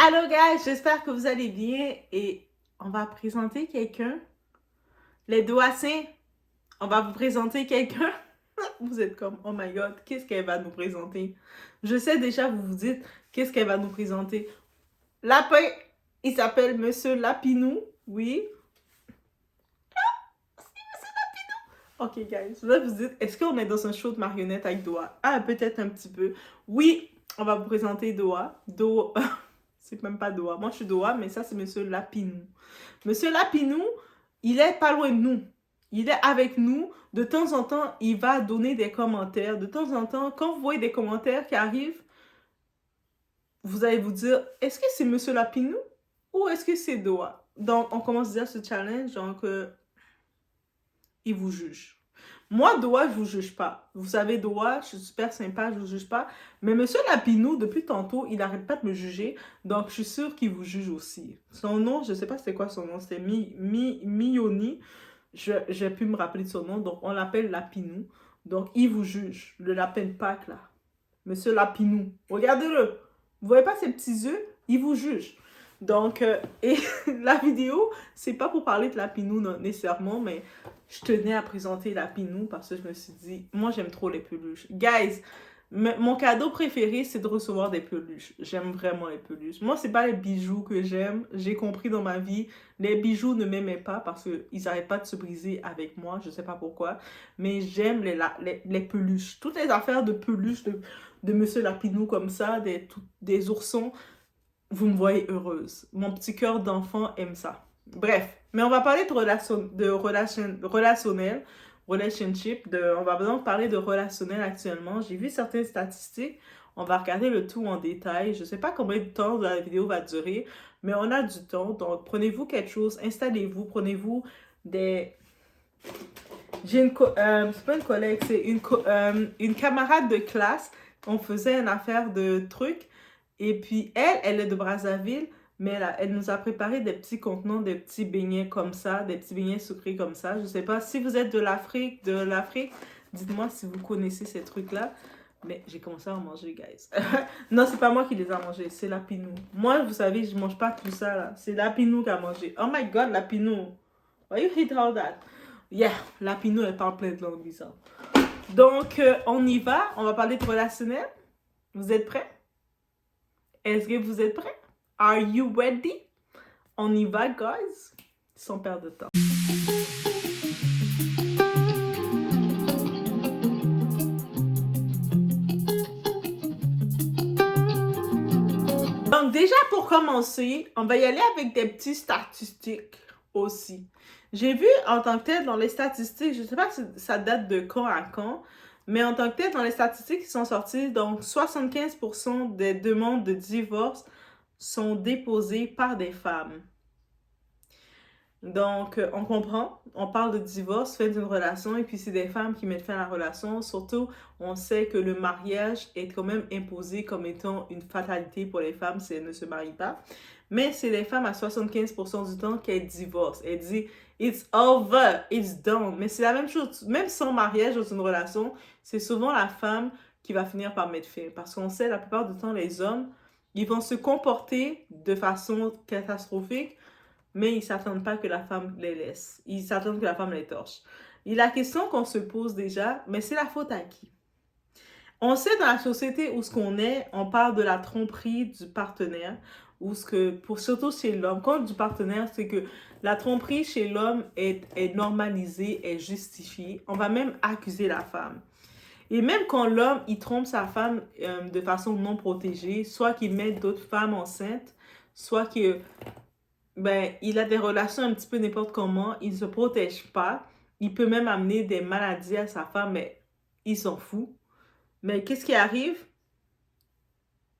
Allô guys, j'espère que vous allez bien et on va présenter quelqu'un. Les Doassins, on va vous présenter quelqu'un. Vous êtes comme, oh my god, qu'est-ce qu'elle va nous présenter? Je sais déjà, vous vous dites, qu'est-ce qu'elle va nous présenter? Lapin, il s'appelle Monsieur Lapinou, oui. Ok guys, là vous dites, est-ce qu'on est dans un show de marionnettes avec Doa? Ah, peut-être un petit peu. Oui, on va vous présenter Doa. Doa, c'est même pas Doa. Moi je suis Doa, mais ça c'est Monsieur Lapinou. Monsieur Lapinou, il est pas loin de nous. Il est avec nous. De temps en temps, il va donner des commentaires. De temps en temps, quand vous voyez des commentaires qui arrivent, vous allez vous dire, est-ce que c'est Monsieur Lapinou ou est-ce que c'est Doa? Donc, on commence déjà ce challenge, donc il vous juge. Moi, Doa, je vous juge pas. Vous savez, Doa, je suis super sympa, je vous juge pas. Mais Monsieur Lapinou, depuis tantôt, il n'arrête pas de me juger. Donc, je suis sûre qu'il vous juge aussi. Son nom, je sais pas c'était quoi son nom. C'était Mioni. Je j'ai pu me rappeler de son nom. Donc, on l'appelle Lapinou. Donc, il vous juge. Le lapin de Pâques, là. Monsieur Lapinou. Regardez-le. Vous voyez pas ses petits yeux? Il vous juge. Donc, et la vidéo, c'est pas pour parler de Lapinou nécessairement, mais je tenais à présenter Lapinou parce que je me suis dit, moi j'aime trop les peluches. Guys, mon cadeau préféré, c'est de recevoir des peluches. J'aime vraiment les peluches. Moi, c'est pas les bijoux que j'aime. J'ai compris dans ma vie, les bijoux ne m'aimaient pas parce qu'ils n'arrêtent pas de se briser avec moi. Je sais pas pourquoi. Mais j'aime les peluches. Toutes les affaires de peluches de Monsieur Lapinou comme ça, des oursons, vous me voyez heureuse. Mon petit cœur d'enfant aime ça. Bref, mais on va parler relationnel, relationship, on va donc parler de relationnel actuellement. J'ai vu certaines statistiques, on va regarder le tout en détail. Je sais pas combien de temps la vidéo va durer, mais on a du temps, donc prenez-vous quelque chose, installez-vous, prenez-vous des... c'est pas une collègue, c'est une camarade de classe. On faisait une affaire de trucs. Et puis, elle est de Brazzaville, mais elle nous a préparé des petits contenants, des petits beignets comme ça, des petits beignets sucrés comme ça. Je sais pas si vous êtes de l'Afrique, dites-moi si vous connaissez ces trucs-là. Mais j'ai commencé à en manger, guys. Non, c'est pas moi qui les a mangés, c'est Lapinou. Moi, vous savez, je mange pas tout ça, là. C'est Lapinou qui a mangé. Oh my God, Lapinou. Why you hate all that? Yeah, Lapinou, elle parle plein de langues bizarres. Donc, on y va. On va parler de relationnel. Vous êtes prêts? Est-ce que vous êtes prêts? Are you ready? On y va, guys, sans perdre de temps. Donc déjà, pour commencer, on va y aller avec des petites statistiques aussi. J'ai vu en tant que tel dans les statistiques, je ne sais pas si ça date de quand à quand, mais en tant que tel, dans les statistiques qui sont sorties, donc 75% des demandes de divorce sont déposées par des femmes. Donc, on comprend, on parle de divorce, fin d'une relation, et puis c'est des femmes qui mettent fin à la relation. Surtout, on sait que le mariage est quand même imposé comme étant une fatalité pour les femmes si elles ne se marient pas. Mais c'est les femmes à 75% du temps qu'elles divorcent. Elles disent « It's over, it's done ». Mais c'est la même chose, même sans mariage dans une relation, c'est souvent la femme qui va finir par mettre fin. Parce qu'on sait, la plupart du temps, les hommes, ils vont se comporter de façon catastrophique, mais ils ne s'attendent pas que la femme les laisse. Ils s'attendent que la femme les torche. Et la question qu'on se pose déjà, mais c'est la faute à qui? On sait dans la société où ce qu'on est, on parle de la tromperie du partenaire, ou ce que, surtout chez l'homme, quand du partenaire, c'est que la tromperie chez l'homme est normalisée, est justifiée. On va même accuser la femme. Et même quand l'homme, il trompe sa femme de façon non protégée, soit qu'il met d'autres femmes enceintes, soit que il a des relations un petit peu n'importe comment, il ne se protège pas, il peut même amener des maladies à sa femme, mais il s'en fout. Mais qu'est-ce qui arrive?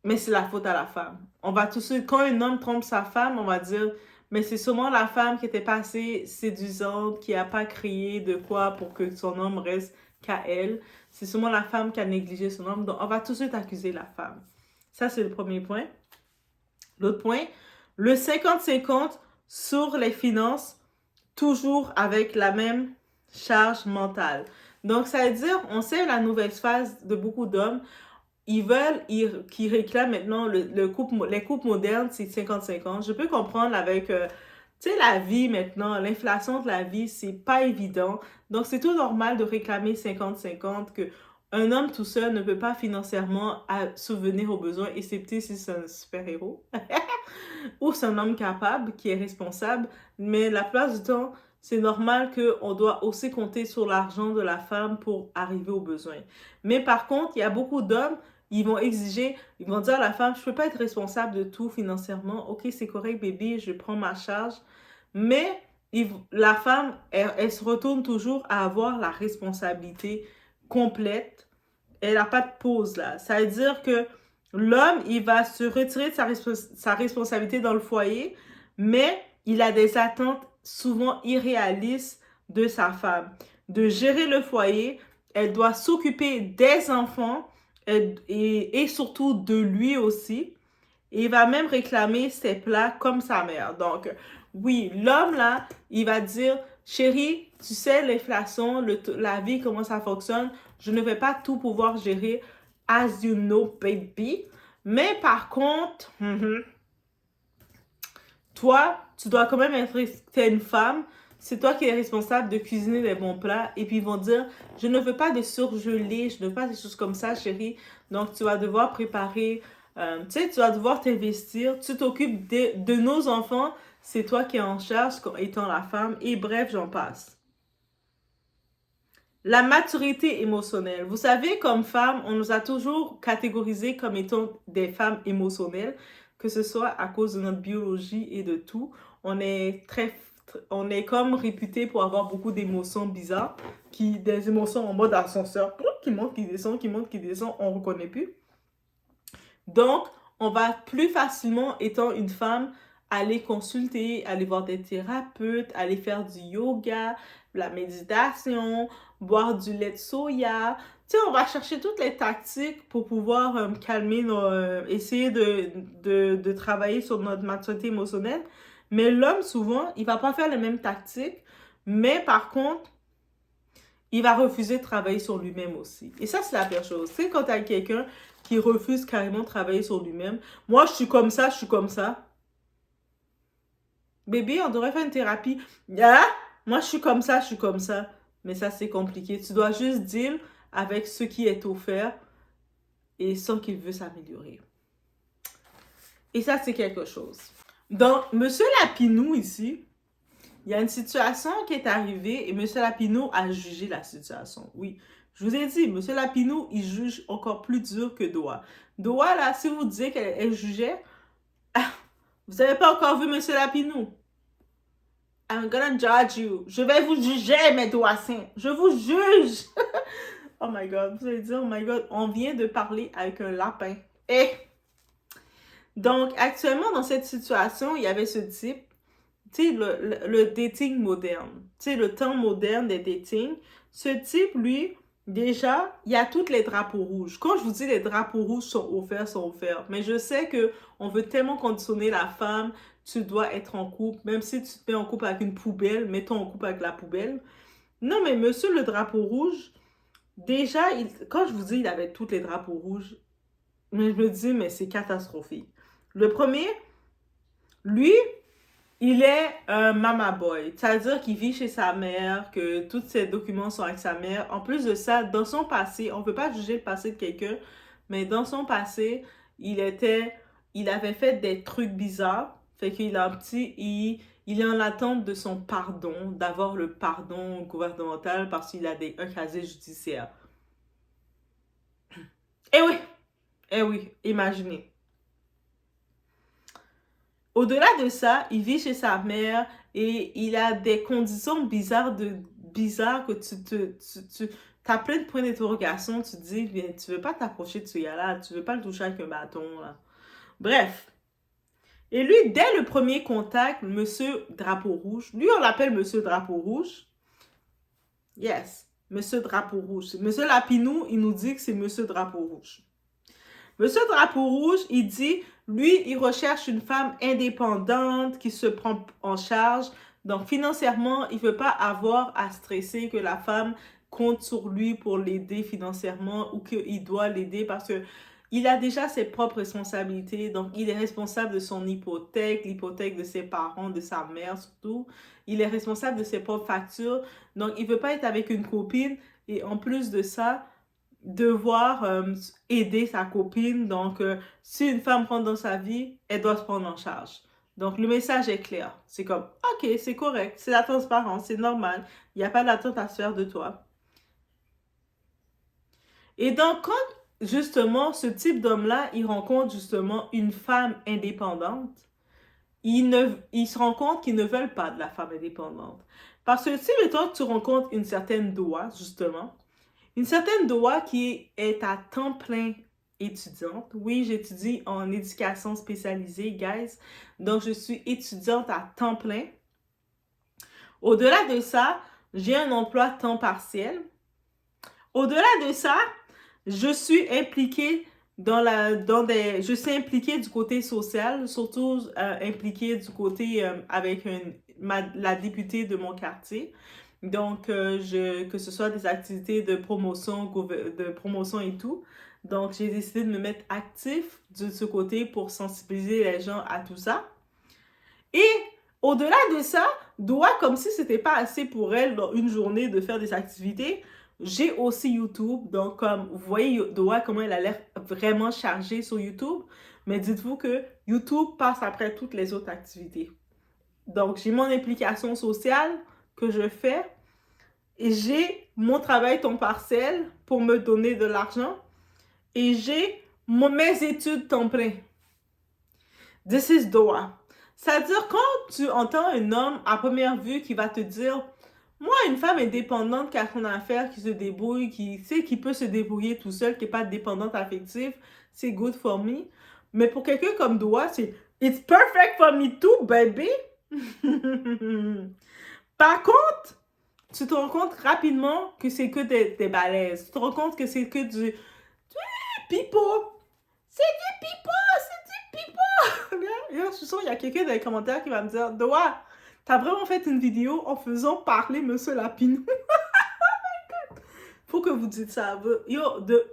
Mais c'est la faute à la femme. On va tout de suite, quand un homme trompe sa femme, on va dire, mais c'est sûrement la femme qui était pas assez séduisante, qui n'a pas crié de quoi pour que son homme reste qu'à elle. C'est sûrement la femme qui a négligé son homme, donc on va tout de suite accuser la femme. Ça, c'est le premier point. L'autre point, le 50-50 sur les finances, toujours avec la même charge mentale. Donc, ça veut dire, on sait la nouvelle phase de beaucoup d'hommes, qu'ils réclament maintenant, les couples modernes, c'est 50-50. Je peux comprendre avec, tu sais, la vie maintenant, l'inflation de la vie, c'est pas évident. Donc, c'est tout normal de réclamer 50-50, que un homme tout seul ne peut pas financièrement subvenir aux besoins, excepté si c'est un super-héros. Ou c'est un homme capable, qui est responsable. Mais la plupart du temps, c'est normal qu'on doit aussi compter sur l'argent de la femme pour arriver aux besoins. Mais par contre, il y a beaucoup d'hommes, ils vont exiger, ils vont dire à la femme, je peux pas être responsable de tout financièrement. Ok, c'est correct, bébé, je prends ma charge. Mais la femme, elle se retourne toujours à avoir la responsabilité complète. Elle n'a pas de pause là. Ça veut dire que l'homme, il va se retirer de sa responsabilité dans le foyer, mais il a des attentes souvent irréalistes de sa femme. De gérer le foyer, elle doit s'occuper des enfants et surtout de lui aussi. Et il va même réclamer ses plats comme sa mère. Donc, oui, l'homme là, il va dire, chérie, tu sais l'inflation, la vie, comment ça fonctionne. Je ne vais pas tout pouvoir gérer, as you know, baby. Mais par contre, toi, tu dois quand même être, t'es une femme, c'est toi qui es responsable de cuisiner les bons plats. Et puis ils vont dire, je ne veux pas de surgelés, je ne veux pas des choses comme ça, chérie. Donc tu vas devoir préparer, tu sais, tu vas devoir t'investir, tu t'occupes de nos enfants, c'est toi qui es en charge étant la femme. Et bref, j'en passe. La maturité émotionnelle. Vous savez, comme femme, on nous a toujours catégorisés comme étant des femmes émotionnelles, que ce soit à cause de notre biologie et de tout. On est on est comme réputé pour avoir beaucoup d'émotions bizarres, des émotions en mode ascenseur, qui montent, qui descendent, qui montent, qui descendent, on ne reconnaît plus. Donc, on va plus facilement, étant une femme, aller consulter, aller voir des thérapeutes, aller faire du yoga, de la méditation, boire du lait de soya. Tu sais, on va chercher toutes les tactiques pour pouvoir calmer, essayer de travailler sur notre maturité émotionnelle. Mais l'homme, souvent, il va pas faire les mêmes tactiques, mais par contre, il va refuser de travailler sur lui-même aussi. Et ça, c'est la pire chose. Tu sais, quand tu as quelqu'un qui refuse carrément de travailler sur lui-même, moi, je suis comme ça, je suis comme ça. Bébé, on devrait faire une thérapie. Ah, moi, je suis comme ça, je suis comme ça. Mais ça, c'est compliqué. Tu dois juste deal avec ce qui est offert et sans qu'il veut s'améliorer. Et ça, c'est quelque chose. Donc, Monsieur Lapinou, ici, il y a une situation qui est arrivée et M. Lapinou a jugé la situation. Oui, je vous ai dit, M. Lapinou, il juge encore plus dur que Doha. Doha, là, si vous disiez qu'elle jugeait, vous n'avez pas encore vu M. Lapinou. I'm gonna judge you. Je vais vous juger, mes Dohassins. Je vous juge. Oh my God, vous allez dire, oh my God, on vient de parler avec un lapin. Eh! Donc, actuellement, dans cette situation, il y avait ce type, tu sais, le dating moderne, tu sais, le temps moderne des dating. Ce type, lui, déjà, il y a tous les drapeaux rouges. Quand je vous dis les drapeaux rouges sont offerts. Mais je sais que on veut tellement conditionner la femme, tu dois être en couple, même si tu te mets en couple avec une poubelle, mets-toi en couple avec la poubelle. Non, mais monsieur le drapeau rouge, déjà, quand je vous dis il avait tous les drapeaux rouges, mais je me dis, mais c'est catastrophique. Le premier, lui, il est un mama boy, c'est-à-dire qu'il vit chez sa mère, que tous ses documents sont avec sa mère. En plus de ça, dans son passé, on ne peut pas juger le passé de quelqu'un, mais dans son passé, il avait fait des trucs bizarres, fait qu'il a il est en attente de son pardon, d'avoir le pardon gouvernemental parce qu'il a un casier judiciaire. Eh oui, imaginez. Au-delà de ça, il vit chez sa mère et il a des conditions bizarres que tu as plein de points d'interrogation. Tu te dis, bien, tu veux pas t'approcher de ce gars-là, tu veux pas le toucher avec un bâton, là. Bref. Et lui, dès le premier contact, Monsieur Drapeau Rouge, lui, on l'appelle Monsieur Drapeau Rouge. Yes, Monsieur Drapeau Rouge. Monsieur Lapinou, il nous dit que c'est Monsieur Drapeau Rouge. Monsieur Drapeau Rouge, il dit, lui, il recherche une femme indépendante qui se prend en charge. Donc, financièrement, il ne veut pas avoir à stresser que la femme compte sur lui pour l'aider financièrement ou qu'il doit l'aider parce que il a déjà ses propres responsabilités. Donc, il est responsable de son hypothèque, l'hypothèque de ses parents, de sa mère surtout. Il est responsable de ses propres factures. Donc, il ne veut pas être avec une copine et en plus de ça, devoir aider sa copine. Donc, si une femme rentre dans sa vie, elle doit se prendre en charge. Donc, le message est clair. C'est comme, OK, c'est correct, c'est la transparence, c'est normal. Il n'y a pas d'attente à se faire de toi. Et donc, quand justement ce type d'homme-là, il rencontre justement une femme indépendante, il se rend compte qu'ils ne veulent pas de la femme indépendante. Parce que si, mettons, tu rencontres une certaine Doa, justement, une certaine Doa qui est à temps plein étudiante. Oui, j'étudie en éducation spécialisée, guys. Donc, je suis étudiante à temps plein. Au-delà de ça, j'ai un emploi à temps partiel. Au-delà de ça, je suis impliquée je suis impliquée du côté social, surtout impliquée du côté avec la députée de mon quartier. Donc, que ce soit des activités de promotion et tout. Donc, j'ai décidé de me mettre actif de ce côté pour sensibiliser les gens à tout ça. Et au-delà de ça, Doa, comme si c'était pas assez pour elle dans une journée de faire des activités, j'ai aussi YouTube. Donc, comme vous voyez Doa, comment elle a l'air vraiment chargée sur YouTube. Mais dites-vous que YouTube passe après toutes les autres activités. Donc, j'ai mon implication sociale que je fais. Et j'ai mon travail temps partiel pour me donner de l'argent. Et j'ai mes études temps plein. This is Doa. C'est-à-dire, quand tu entends un homme à première vue qui va te dire « Moi, une femme indépendante qui a son affaire, qui se débrouille, qui peut se débrouiller tout seul, qui n'est pas dépendante affective, c'est good for me. » Mais pour quelqu'un comme Doa, c'est « It's perfect for me too, baby! » Par contre, tu te rends compte rapidement que c'est que des balaises. Tu te rends compte que c'est que du pipeau. C'est du pipeau, c'est du pipeau. Je suis sûre qu'il y a quelqu'un dans les commentaires qui va me dire « Doa, t'as vraiment fait une vidéo en faisant parler Monsieur Lapinou. » Faut que vous dites ça. Yo,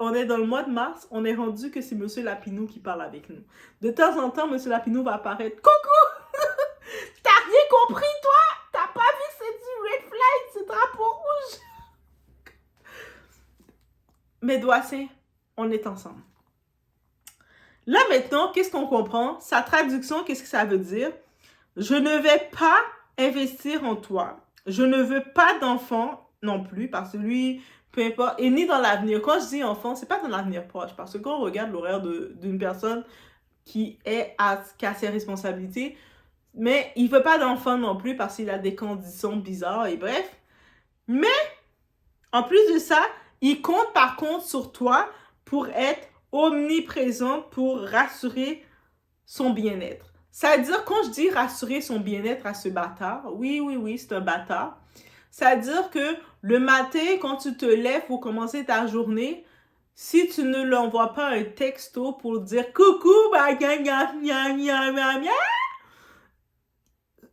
on est dans le mois de mars, on est rendu que c'est Monsieur Lapinou qui parle avec nous. De temps en temps, Monsieur Lapinou va apparaître. Coucou! T'as rien compris, toi? T'as pas vu, c'est du red flag, c'est drapeau rouge. Mais Doissé, on est ensemble. Là maintenant, qu'est-ce qu'on comprend? Sa traduction, qu'est-ce que ça veut dire? Je ne vais pas investir en toi. Je ne veux pas d'enfant non plus, parce que lui, peu importe, et ni dans l'avenir. Quand je dis enfant, c'est pas dans l'avenir proche, parce que quand on regarde l'horaire d'une personne qui a ses responsabilités, mais il veut pas d'enfant non plus parce qu'il a des conditions bizarres et bref. Mais, en plus de ça, il compte par contre sur toi pour être omniprésent, pour rassurer son bien-être. C'est-à-dire, quand je dis rassurer son bien-être à ce bâtard, oui, c'est un bâtard. C'est-à-dire que le matin, quand tu te lèves pour commencer ta journée, si tu ne lui envoies pas un texto pour dire « Coucou,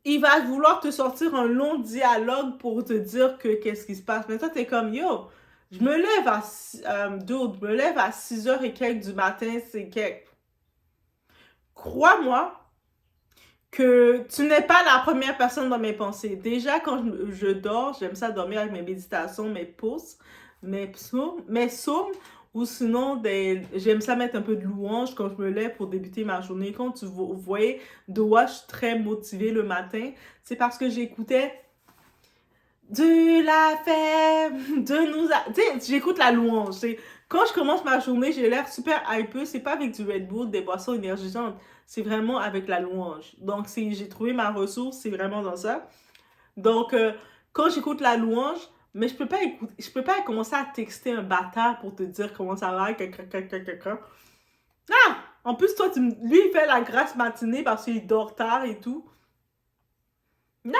il va vouloir te sortir un long dialogue pour te dire que qu'est-ce qui se passe. Mais toi, t'es comme « Yo, je me lève à 6h et quelques du matin, c'est quelque... » Crois-moi que tu n'es pas la première personne dans mes pensées. Déjà, quand je dors, j'aime ça dormir avec mes méditations, mes pouces, mes psaumes, ou sinon, j'aime ça mettre un peu de louange quand je me lève pour débuter ma journée. Quand vous voyez, Doa, je suis très motivée le matin. C'est parce que j'écoutais de la femme, tu sais, j'écoute la louange. Quand je commence ma journée, j'ai l'air super hypeux. C'est pas avec du Red Bull, des boissons énergisantes. C'est vraiment avec la louange. Donc, si j'ai trouvé ma ressource, c'est vraiment dans ça. Donc, quand j'écoute la louange, mais je peux pas commencer à texter un bâtard pour te dire comment ça va, Ah! En plus, toi, lui, il fait la grasse matinée parce qu'il dort tard et tout. Non!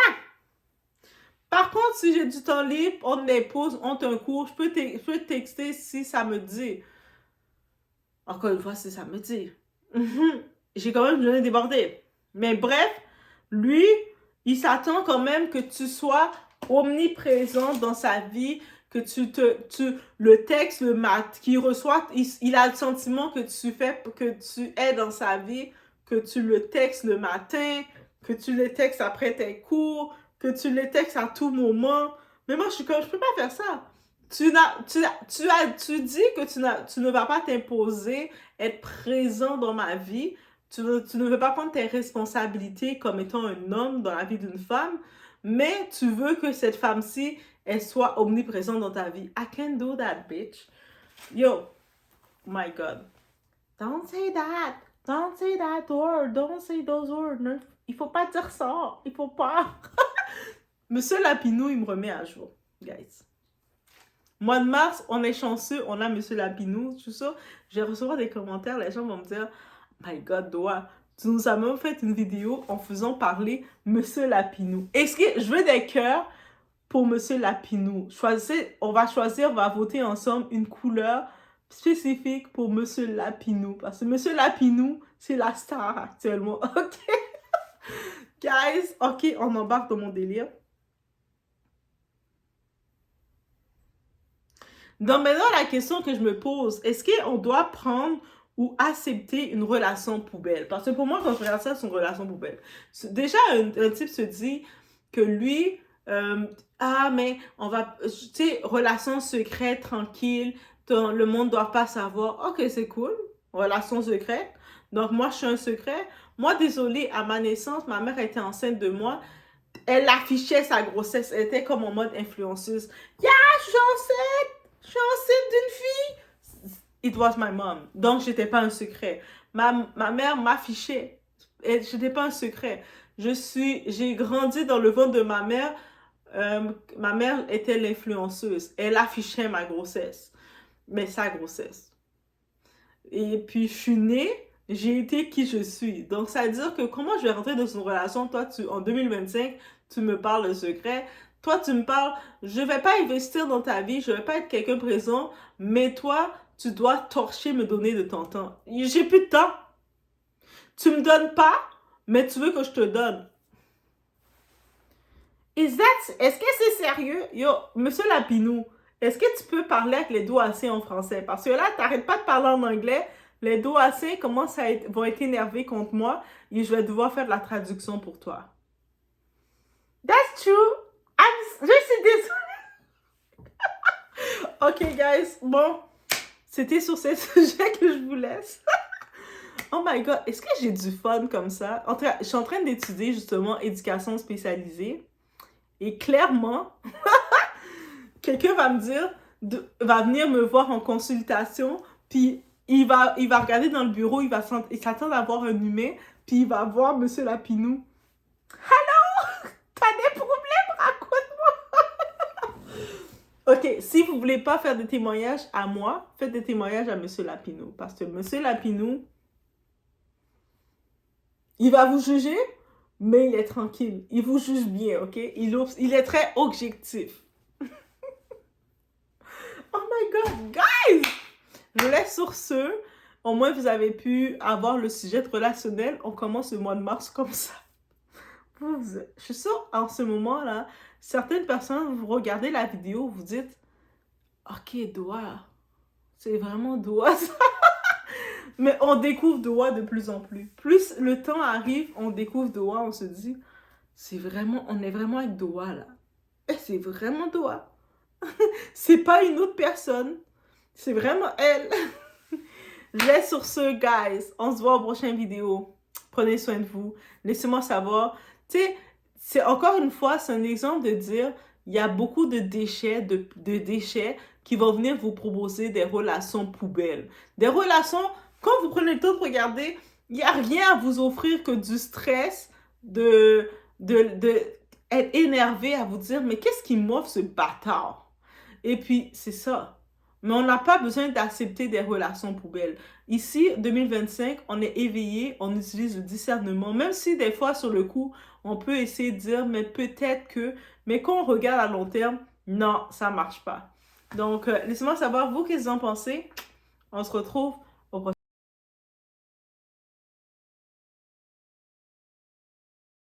Par contre, si j'ai du temps libre, on des pauses, on un cours, je peux texter si ça me dit. Encore une fois, si ça me dit. J'ai quand même une journée débordée. Mais bref, lui, il s'attend quand même que tu sois omniprésent dans sa vie, que le texte, qu'il reçoit, il a le sentiment que tu es dans sa vie, que tu le textes le matin, que tu le textes après tes cours, que tu le textes à tout moment. Mais moi, je suis comme, je peux pas faire ça. Tu dis que tu ne vas pas t'imposer, être présent dans ma vie. Tu ne veux pas prendre tes responsabilités comme étant un homme dans la vie d'une femme, mais tu veux que cette femme-ci, elle soit omniprésente dans ta vie. I can't do that, bitch. Yo, my God. Don't say that. Don't say that word. Don't say those words. Non, il faut pas dire ça. Il faut pas. Monsieur Lapinou, il me remet à jour, guys. Mois de mars, on est chanceux, on a Monsieur Lapinou. Je suis sûre, je vais recevoir des commentaires, les gens vont me dire « My God, Doa, tu nous as même fait une vidéo en faisant parler Monsieur Lapinou. » Est-ce que je veux des cœurs pour Monsieur Lapinou? Choisissez, on va voter ensemble une couleur spécifique pour Monsieur Lapinou. Parce que Monsieur Lapinou, c'est la star actuellement. OK? Guys, OK, on embarque dans mon délire. Donc maintenant, la question que je me pose, est-ce qu'on doit prendre ou accepter une relation poubelle? Parce que pour moi, quand je regarde ça, c'est une relation poubelle. Déjà, un type se dit que lui, mais on va, tu sais, relation secrète, tranquille, le monde ne doit pas savoir. OK, c'est cool, relation secrète. Donc moi, je suis un secret. Moi, désolée, à ma naissance, ma mère était enceinte de moi. Elle affichait sa grossesse. Elle était comme en mode influenceuse. Yeah, je suis enceinte! Je suis enceinte d'une fille. It was my mom. Donc, j'étais pas un secret. Ma mère m'affichait. J'étais pas un secret. J'ai grandi dans le ventre de ma mère. Ma mère était l'influenceuse. Elle affichait ma grossesse. Mais sa grossesse. Et puis, je suis née. J'ai été qui je suis. Donc, ça veut dire que comment je vais rentrer dans une relation, toi, en 2025, tu me parles de secret. Toi, tu me parles, je vais pas investir dans ta vie, je vais pas être quelqu'un présent, mais toi, tu dois torcher, me donner de ton temps. J'ai plus de temps. Tu me donnes pas, mais tu veux que je te donne. Est-ce que c'est sérieux? Yo, Monsieur Lapinou, est-ce que tu peux parler avec les Douassiens en français? Parce que là, t'arrêtes pas de parler en anglais. Les Douassiens vont être énervés contre moi et je vais devoir faire de la traduction pour toi. That's true. Je suis désolée. OK, guys. Bon, c'était sur ce sujet que je vous laisse. Oh my God, est-ce que j'ai du fun comme ça? Je suis en train d'étudier justement éducation spécialisée. Et clairement, quelqu'un va me dire, va venir me voir en consultation, puis il va regarder dans le bureau, il s'attend à voir un humain, puis il va voir Monsieur Lapinou. Allô? T'as des problèmes? Raconte-moi! OK, si vous voulez pas faire des témoignages à moi, faites des témoignages à Monsieur Lapinou. Parce que Monsieur Lapinou, il va vous juger, mais il est tranquille. Il vous juge bien, OK? Il est très objectif. Oh my God, guys! Je vous laisse sur ce. Au moins, vous avez pu avoir le sujet relationnel. On commence le mois de mars comme ça. Je suis sûre, en ce moment-là, certaines personnes, vous regardez la vidéo, vous dites « OK, Doa, c'est vraiment Doa, ça! » Mais on découvre Doa de plus en plus. Plus le temps arrive, on découvre Doa, on se dit « on est vraiment avec Doa, là. C'est vraiment Doa. C'est pas une autre personne. C'est vraiment elle. » Je laisse sur ce, guys. On se voit aux prochaines vidéos. Prenez soin de vous. Laissez-moi savoir. Tu sais, c'est encore une fois, c'est un exemple de dire, il y a beaucoup de déchets, de déchets qui vont venir vous proposer des relations poubelles. Des relations, quand vous prenez le temps de regarder, il n'y a rien à vous offrir que du stress, être énervé à vous dire, mais qu'est-ce qui m'offre ce bâtard? Et puis, c'est ça. Mais on n'a pas besoin d'accepter des relations poubelles. Ici, 2025, on est éveillé, on utilise le discernement. Même si des fois, sur le coup, on peut essayer de dire, mais peut-être que... Mais quand on regarde à long terme, non, ça ne marche pas. Donc, laissez-moi savoir, vous, qu'est-ce que vous en pensez? On se retrouve